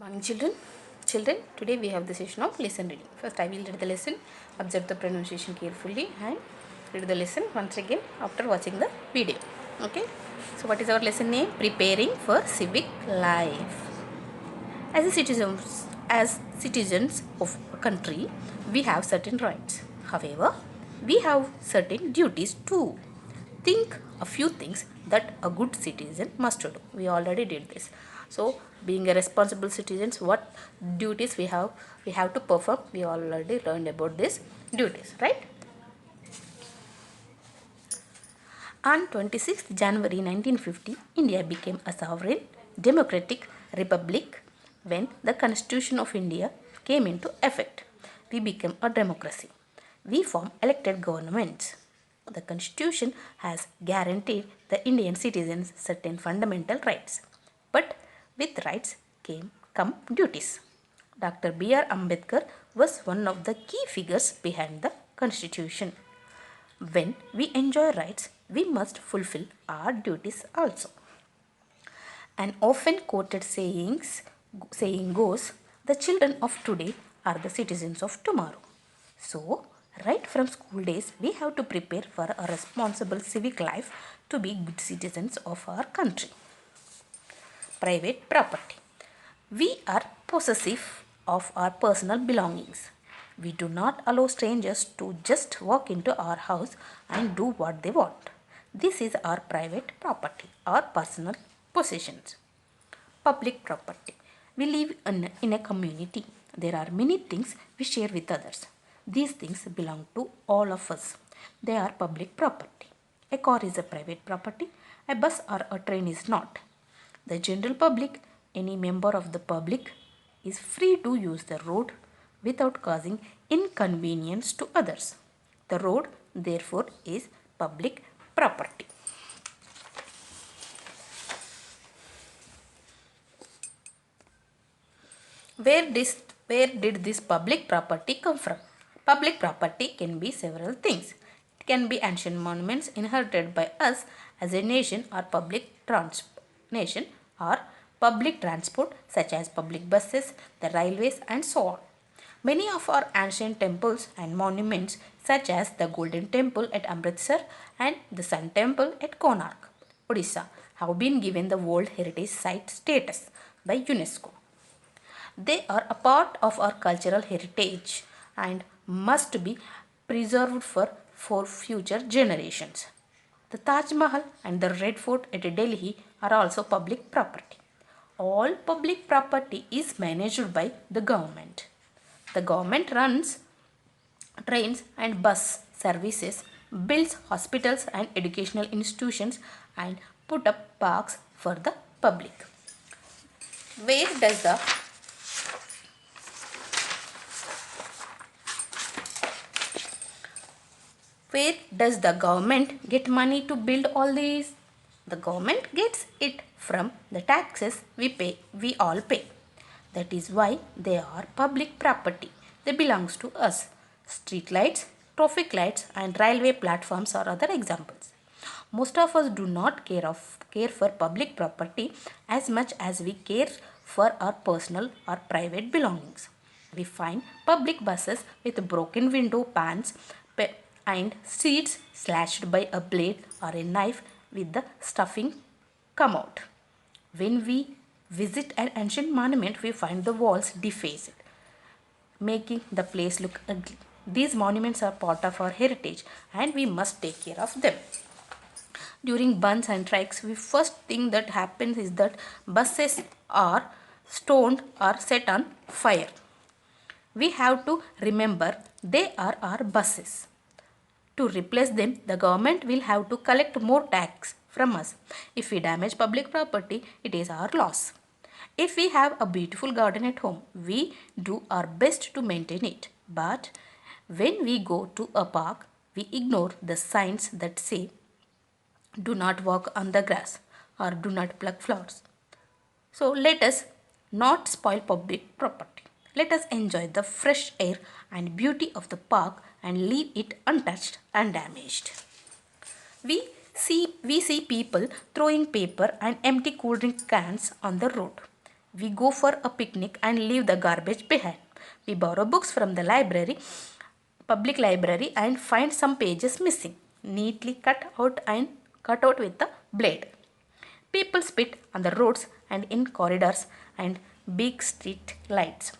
Morning children. Children, today we have the session of lesson reading. First I will read the lesson, observe the pronunciation carefully and read the lesson once again after watching the video. Okay. So what is our lesson name? Preparing for civic life. As citizens of a country, we have certain rights. However, we have certain duties too. Think a few things that a good citizen must do. We already did this. So, being a responsible citizen, what duties we have to perform. We already learned about these duties, right? On 26th January 1950, India became a sovereign democratic republic when the Constitution of India came into effect. We became a democracy. We form elected governments. The Constitution has guaranteed the Indian citizens certain fundamental rights. But with rights come duties. Dr. B.R. Ambedkar was one of the key figures behind the Constitution. When we enjoy rights, we must fulfill our duties also. An often quoted saying goes, the children of today are the citizens of tomorrow. So, right from school days, we have to prepare for a responsible civic life to be good citizens of our country. Private property. We are possessive of our personal belongings. We do not allow strangers to just walk into our house and do what they want. This is our private property, our personal possessions. Public property. We live in a community. There are many things we share with others. These things belong to all of us. They are public property. A car is a private property. A bus or a train is not. The general public, any member of the public, is free to use the road without causing inconvenience to others. The road, therefore, is public property. Where did this public property come from? Public property can be several things. It can be ancient monuments inherited by us as a nation or public transport such as public buses, the railways and so on. Many of our ancient temples and monuments such as the Golden Temple at Amritsar and the Sun Temple at Konark, Odisha have been given the World Heritage Site status by UNESCO. They are a part of our cultural heritage and must be preserved for future generations. The Taj Mahal and the Red Fort at Delhi are also public property. All public property is managed by the government. The government runs trains and bus services, builds hospitals and educational institutions, and put up parks for the public. Where does the Where does the government get money to build all these? The government gets it from the taxes we all pay. That is why they are public property. They belongs to us. Street lights, traffic lights and railway platforms are other examples. Most of us do not care for public property as much as we care for our personal or private belongings. We find public buses with broken window panes and seats slashed by a blade or a knife with the stuffing come out. When we visit an ancient monument, we find the walls defaced, making the place look ugly. These monuments are part of our heritage and we must take care of them. During burns and strikes, the first thing that happens is that buses are stoned or set on fire. We have to remember they are our buses. To replace them, the government will have to collect more tax from us. If we damage public property, it is our loss. If we have a beautiful garden at home, we do our best to maintain it. But when we go to a park, we ignore the signs that say, do not walk on the grass or do not pluck flowers. So let us not spoil public property. Let us enjoy the fresh air and beauty of the park and leave it untouched and damaged. We see people throwing paper and empty cool drink cans on the road. We go for a picnic and leave the garbage behind. We borrow books from the public library and find some pages missing, neatly cut out with a blade. People spit on the roads and in corridors and big street lights.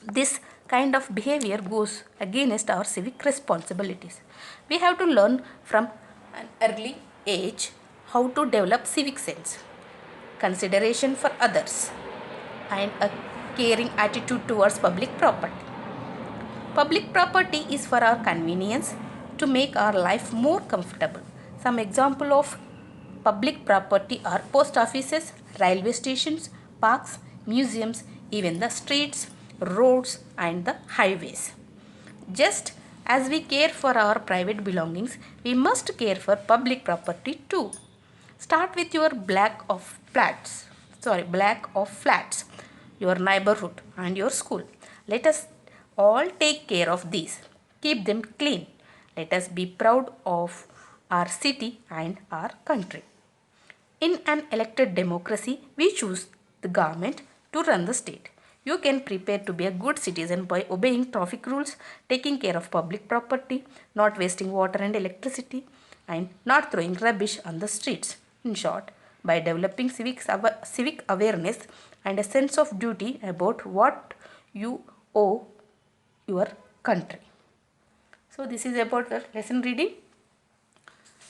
This kind of behavior goes against our civic responsibilities. We have to learn from an early age how to develop civic sense, consideration for others, and a caring attitude towards public property. Public property is for our convenience to make our life more comfortable. Some example of public property are post offices, railway stations, parks, museums, even the streets, roads and the highways. Just as we care for our private belongings, we must care for public property too. Start with your black of flats, your neighborhood and your school. Let us all take care of these. Keep them clean. Let us be proud of our city and our country. In an elected democracy, we choose the government to run the state. You can prepare to be a good citizen by obeying traffic rules, taking care of public property, not wasting water and electricity, and not throwing rubbish on the streets. In short, by developing civic awareness and a sense of duty about what you owe your country. So this is about the lesson reading.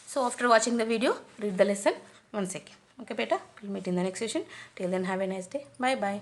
So after watching the video, read the lesson once again. Okay beta, we'll meet in the next session. Till then, have a nice day. Bye bye.